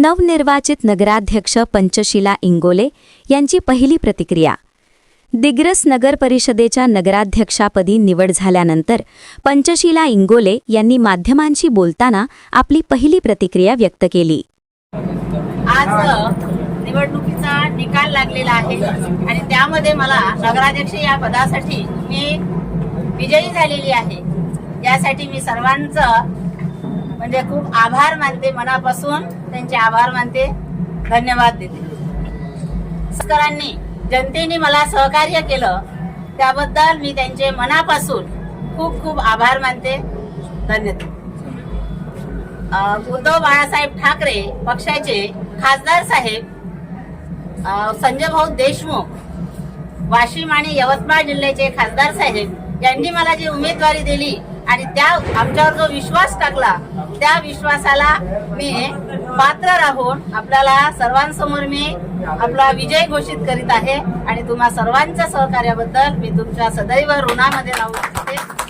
नवनिर्वाचित नगराध्यक्ष पंचशीला इंगोले यांची पहिली प्रतिक्रिया। दिग्रस नगर परिषदेच्या नगराध्यक्षापदी निवड झाल्यानंतर पंचशीला इंगोले यांनी माध्यमांशी बोलताना आपली पहिली प्रतिक्रिया व्यक्त केली। आज निवडणुकीचा निकाल लागलेला आहे आणि त्यामध्ये मला नगराध्यक्ष या पदासाठी मी विजयी झालेली आहे। यासाठी मी सर्वांचं म्हणजे खूप आभार मानते, मनापासून त्यांचे आभार मानते, धन्यवाद देते। सरकारांनी जनतेने मला सहकार्य केलं त्याबद्दल मी त्यांचे मनापासून खूप खूप आभार मानते, धन्यवाद। उद्धव बाळासाहेब ठाकरे पक्षाचे खासदार साहेब संजय भाऊ देशमुख, वाशिम आणि यवतमाळ जिल्ह्याचे खासदार साहेब यांनी मला जी उमेदवारी दिली आणि त्या आमच्यावर जो विश्वास टाकला त्या विश्वासाला मी पात्र राहून आपल्याला सर्वांसमोर मी आपला विजय घोषित करीत आहे आणि तुम्हा सर्वांच्या सहकार्याबद्दल मी तुमच्या सदैव ऋणामध्ये राहू शकते।